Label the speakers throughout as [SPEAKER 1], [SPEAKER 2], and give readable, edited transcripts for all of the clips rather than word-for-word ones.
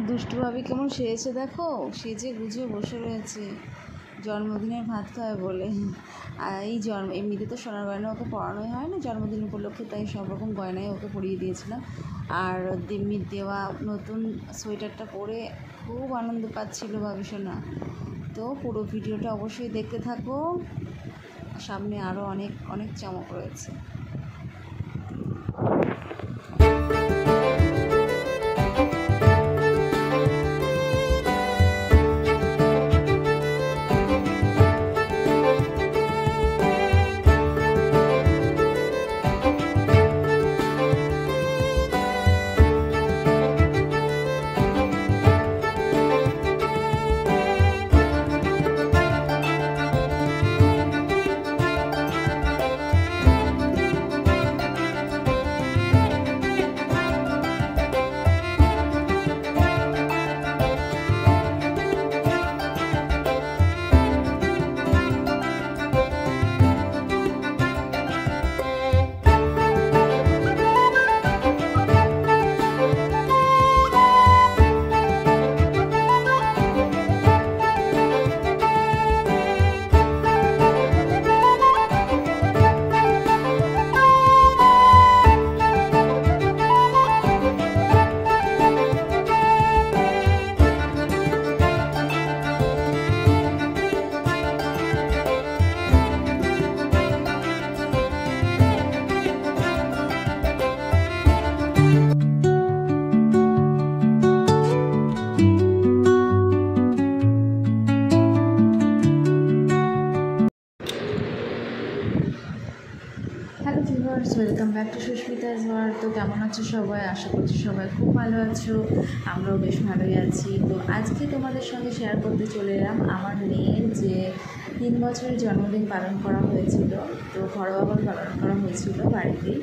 [SPEAKER 1] দুষ্টু ভাবি কেমন সেজেছে দেখো, সেজে গুজে বসে রয়েছে জন্মদিনের ভাত খায় বলে। আর এই এমনিতে তো সোনার গয়না ওকে পরানোই হয় না জন্মদিন উপলক্ষে, তাই সব রকম গয়নাই ওকে পরিয়ে দিয়েছিলাম। আর দিম্মির দেওয়া নতুন সোয়েটারটা পরে খুব আনন্দ পাচ্ছিল ভাবি সোনা। তো পুরো ভিডিওটা অবশ্যই দেখতে থাকো, সামনে আরও অনেক অনেক চমক রয়েছে। Hello viewers, welcome back to Susmita's world. তো কেমন আছো সবাই? আশা করছি সবাই খুব ভালো আছো, আমরাও বেশ ভালোই আছি। তো আজকে তোমাদের সঙ্গে শেয়ার করতে চলে এলাম আমার মেয়ের যে 3 বছরের জন্মদিন পালন করা হয়েছিল। তো ঘরোয়াভাবে পালন করা হয়েছিল বাড়িতেই,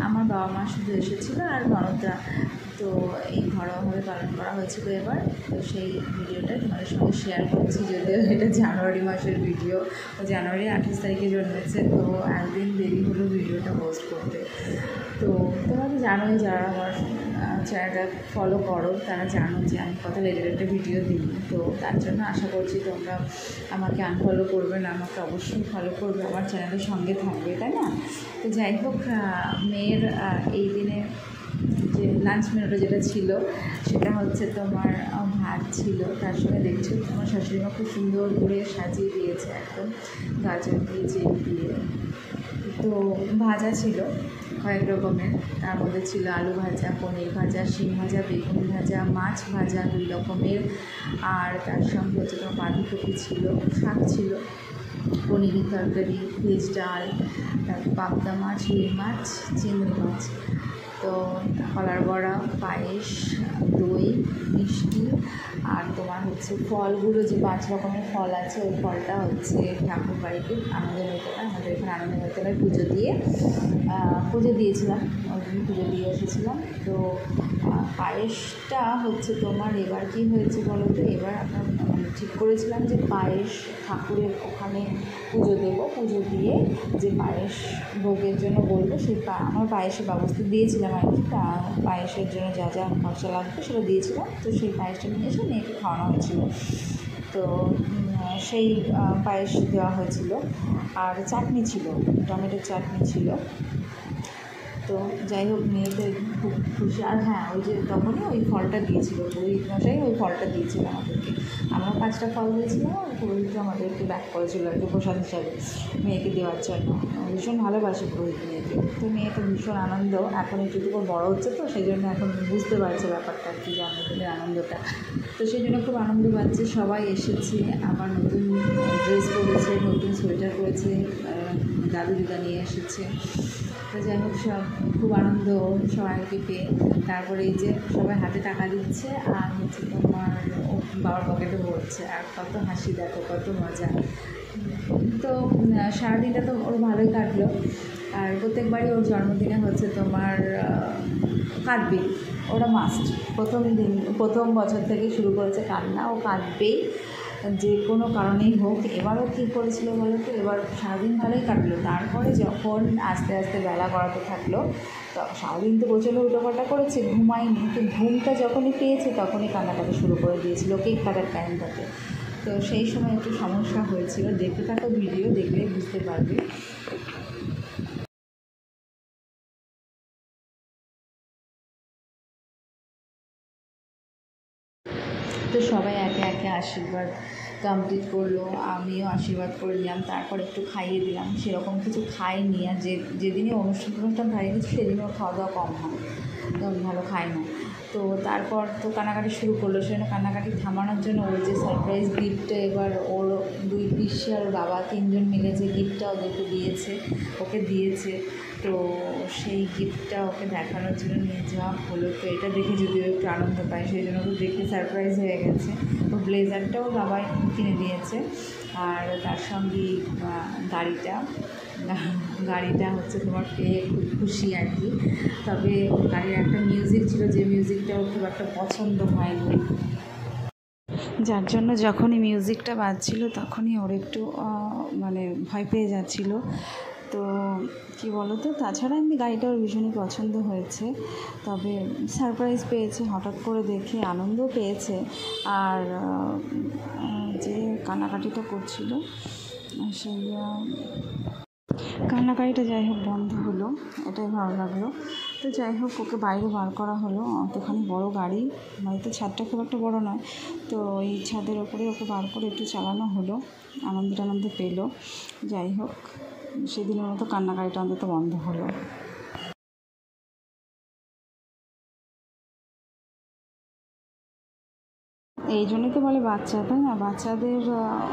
[SPEAKER 1] আমার বাবা মা শুধু এসেছিলো আর ননদরা। তো এই ঘরোয়াভাবে পালন করা হয়েছিল এবার। তো সেই ভিডিওটা তোমাদের সঙ্গে শেয়ার করছি, যদিও এটা জানুয়ারি মাসের ভিডিও। ও জানুয়ারি 28 তারিখে জন্মেছে, তো একদিন দেরি হলো ভিডিওটা পোস্ট করতে। তো তোমরা তো জানোই, যারা আমার চ্যানেলটা ফলো করো তারা জানো যে আমি কত লেটের একটা ভিডিও দিই। তো তার জন্য আশা করছি তোমরা আমাকে আনফলো করবে না, আমাকে অবশ্যই ফলো করবে, আমার চ্যানেলের সঙ্গে থাকবে, তাই না? তো যাই হোক, মেয়ের এই দিনে যে লাঞ্চ মেনুটা যেটা ছিল সেটা হচ্ছে তোমার ভাত ছিল, তার সঙ্গে দেখছো তোমার শাশুড়িমা খুব সুন্দর করে সাজিয়ে দিয়েছে একদম গাজর দিয়ে জেল দিয়ে। তো ভাজা ছিল কয়েক রকমের, তার মধ্যে ছিল আলু ভাজা, পনির ভাজা, শিম ভাজা, বেগুন ভাজা, মাছ ভাজা 2 রকমের। আর তার সঙ্গে হচ্ছে তোমার বাঁধাকপি ছিল, শাক ছিল, পনিরের তরকারি, ভেজ ডাল, তারপর পাবদা মাছ, রুই মাছ, চিংড়ি মাছ, তো কলার বড়া, পায়েস, দই, মিষ্টি। আর তোমার হচ্ছে ফলগুলো যে 5 রকমের ফল আছে, ওই ফলটা হচ্ছে ঠাকুর বাড়িতে আনন্দময়তলায়, আমাদের এখানে আনন্দময়তলায় পুজো দিয়েছিলাম, ওই দিন পুজো দিয়ে এসেছিলাম। তো পায়েসটা হচ্ছে তোমার এবার কী হয়েছে বলো তো, এবার আমরা ঠিক করেছিলাম যে পায়েস ঠাকুরের ওখানে পুজো দেবো, পুজো দিয়ে যে পায়েস ভোগের জন্য বলবো সেই আমার পায়েসের ব্যবস্থা দিয়েছিলাম আর কি। পায়েসের জন্য যা যা খরচা লাগবে সেটা দিয়েছিলাম। তো সেই পায়েসটা নিয়ে এসে মেয়েকে খাওয়ানো হয়েছিল। তো সেই পায়েস দেওয়া হয়েছিল, আর চাটনি ছিল, টমেটোর চাটনি ছিল। তো যাই হোক, মেয়েদের খুব খুশি। আর হ্যাঁ, ওই যে তখনই ওই ফলটা দিয়েছিল পুরোহিত মশাই, ওই ফলটা দিয়েছিল আমাদেরকে। আমরা 5টা ফল দিয়েছিলাম, আর পুরোহিত আমাদেরকে ব্যাক করেছিল আর কি প্রসাদ হিসাবে মেয়েকে দেওয়ার জন্য। ভীষণ ভালোবাসে পুরোহিত মেয়েকে। তো মেয়েটা ভীষণ আনন্দ, এখন একটু বড়ো হচ্ছে, তো সেই জন্য এখন বুঝতে পারছে ব্যাপারটা আর কি, জন্মদিনের আনন্দটা। তো সেই জন্য খুব আনন্দ পাচ্ছে। সবাই এসেছে, আবার নতুন ড্রেস পরেছে, নতুন সোয়েটার পরেছে, দাদু দিদা নিয়ে এসেছে। তো যাই হোক, সব খুব আনন্দ সবাইকে পেয়ে। তারপরে এই যে সবাই হাতে টাকা দিচ্ছে, আর হচ্ছে তোমার বাবার পকেটে ভরছে, আর কত হাসি দেখো, কত মজা। তো সারাদিনটা তো ওর ভালোই কাটলো। আর প্রত্যেকবারই ওর জন্মদিনে হচ্ছে তোমার কাঁদবে, ওরা মাস্ট। প্রথম বছর থেকে শুরু করেছে কান্না, ও কাঁদবেই যে কোনো কারণেই হোক। এবারও কী করেছিল বলো তো, এবার সারাদিন ভালোই কাটলো। তারপরে যখন আস্তে আস্তে বেলা গড়াতে থাকলো, তো সারাদিন তো প্রচণ্ড উল্টোপাল্টা করেছে, ঘুমায়নি, তো ঘুমটা যখনই পেয়েছে তখনই কান্নাকাটি শুরু করে দিয়েছিল কেক কাটার টাইমটাতে। তো সেই সময় একটু সমস্যা হয়েছিল, দেখতে থাকো ভিডিও, দেখলেই বুঝতে পারবে। তো সবাই একে একে আশীর্বাদ কমপ্লিট করলো, আমিও আশীর্বাদ করে নিলাম, তারপর একটু খাইয়ে দিলাম। সেরকম কিছু খাইনি, আর যেদিনই অনুষ্ঠান খাইয়ে গেছি সেদিনও খাওয়া দাওয়া কম হয়, ভালো খাই না। তো তারপর তো কান্নাকাটি শুরু করলো, সেজন্য কান্নাকাটি থামানোর জন্য ওর যে সারপ্রাইজ গিফটটা, এবার ওর দুই পিসি আর বাবা তিনজন মিলে যে গিফটটা ওকে দিয়েছে, তো সেই গিফটটা ওকে দেখানোর জন্য নিয়ে যাওয়া হলো। তো এটা দেখে যদিও একটু আনন্দ পায়, সেই জন্য ওকে দেখে সারপ্রাইজ হয়ে গেছে। ওর ব্লেজারটাও বাবা কিনে দিয়েছে, আর তার সঙ্গে গাড়িটা হচ্ছে তোমার পেয়ে খুব খুশি আর কি। তবে গাড়ির একটা মিউজিক ছিল, যে মিউজিকটাও খুব একটা পছন্দ হয়নি, যার জন্য যখনই মিউজিকটা বাজছিল তখনই ওর একটু মানে ভয় পেয়ে যাচ্ছিলো। তো কি বলো তো, তাছাড়া এমনি গাড়িটা ওর ভীষণই পছন্দ হয়েছে। তবে সারপ্রাইজ পেয়েছে, হঠাৎ করে দেখে আনন্দও পেয়েছে। আর যে কান্নাকাটিটা করছিল সেই কান্নাকাটিটা যাই হোক বন্ধ হলো, এটাই ভালো লাগলো। তো যাই হোক ওকে বাইরে বার করা হলো, অতখানি বড় গাড়ি, বাড়িতে ছাদটা খুব একটা বড় নয়, তো এই ছাদের ওপরে ওকে বার করে একটু চালানো হলো, আনন্দ পেলো। যাই হোক সেদিনের মতো কান্নাকাটিটা অন্তত বন্ধ হলো। এই জন্যই তো বলে বাচ্চা, তাই না? বাচ্চাদের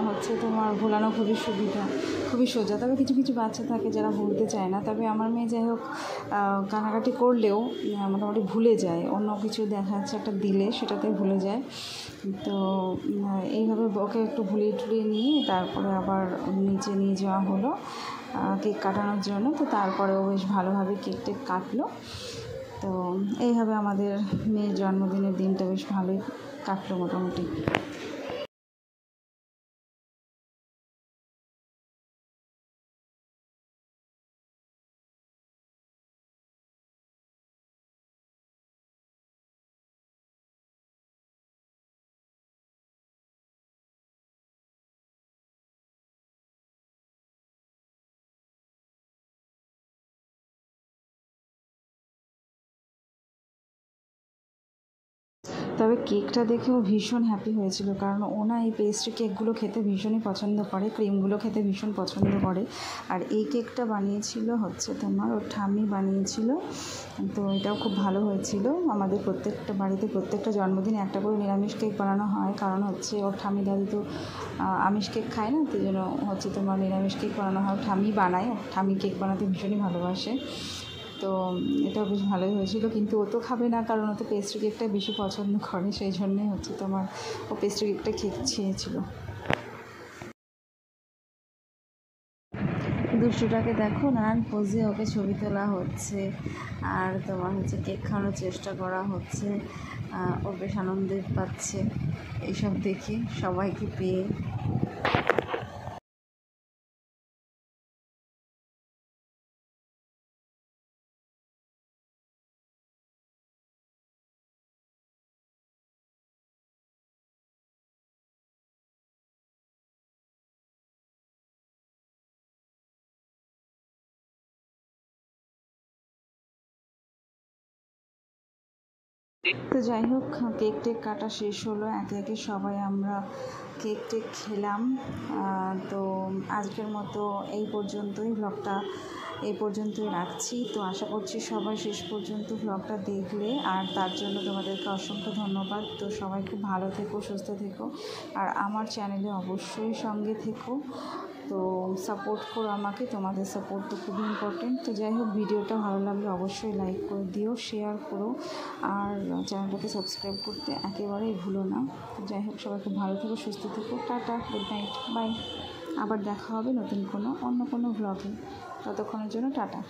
[SPEAKER 1] হচ্ছে তোমার ভোলানো খুবই সোজা। তবে কিছু কিছু বাচ্চা থাকে যারা ভুলতে চায় না। তবে আমার মেয়ে যাই হোক কান্নাকাটি করলেও মোটামুটি ভুলে যায়, অন্য কিছু দেখা যাচ্ছে একটা দিলে সেটাতে ভুলে যায়। তো এইভাবে ওকে একটু ভুলিয়ে টুলিয়ে নিয়ে তারপরে আবার নিচে নিয়ে যাওয়া হলো কেক কাটানোর জন্য। তো তারপরেও বেশ ভালোভাবে কেক টেক কাটলো। তো এইভাবে আমাদের মেয়ের জন্মদিনের দিনটা বেশ ভালোই কাটলো মোটামুটি। তবে কেকটা দেখেও ভীষণ হ্যাপি হয়েছিল, কারণ ও না এই পেস্ট্রি কেকগুলো খেতে ভীষণই পছন্দ করে, ক্রিমগুলো খেতে ভীষণ পছন্দ করে। আর এই কেকটা বানিয়েছিল হচ্ছে তোমার ওর ঠাম্মি বানিয়েছিল। তো এটাও খুব ভালো হয়েছিল। আমাদের প্রত্যেকটা বাড়িতে প্রত্যেকটা জন্মদিনে একটা করে নিরামিষ কেক বানানো হয়, কারণ হচ্ছে ওর ঠাম্মি দাদি তো আমিষ কেক খায় না, সেই জন্য হচ্ছে তোমার নিরামিষ কেক বানানো হয়। ঠাম্মি বানায়, ঠাম্মি কেক বানাতে ভীষণই ভালোবাসে। তো এটাও বেশ ভালোই হয়েছিল, কিন্তু ও তো খাবে না, কারণ ও তো পেস্ট্রি কেকটা বেশি পছন্দ করে, সেই জন্যেই হচ্ছে তোমার ও পেস্ট্রি কেকটা খেয়েছিল। দুষ্টুটাকে দেখো, নানান পোজে ওকে ছবি তোলা হচ্ছে, আর তোমার হচ্ছে কেক খাওয়ানোর চেষ্টা করা হচ্ছে। ও বেশ আনন্দ পাচ্ছে এইসব দেখে, সবাইকে পেয়ে। তো যাই হোক কেক টেক কাটা শেষ হলো, একে একে সবাই আমরা কেক টেক খেলাম। তো আজকের মতো ব্লগটা এই পর্যন্তই রাখছি। তো আশা করছি সবাই শেষ পর্যন্ত ব্লগটা দেখলে, আর তার জন্য তোমাদেরকে অসংখ্য ধন্যবাদ। তো সবাই খুব ভালো থেকো, সুস্থ থেকো, আর আমার চ্যানেলে অবশ্যই সঙ্গে থেকো। তো সাপোর্ট করো আমাকে, তোমাদের সাপোর্ট তো খুবই ইম্পর্টেন্ট। তো যাই হোক ভিডিওটা ভালো লাগলে অবশ্যই লাইক করে দিও, শেয়ার করো, আর চ্যানেলটাকে সাবস্ক্রাইব করতে একেবারেই ভুলো না। তো যাই হোক সবাই খুব ভালো থেকো, সুস্থ থেকো, টাটা, গুড নাইট, বাই। আবার দেখা হবে নতুন অন্য কোনো ভ্লগে, ততক্ষণের জন্য টাটা।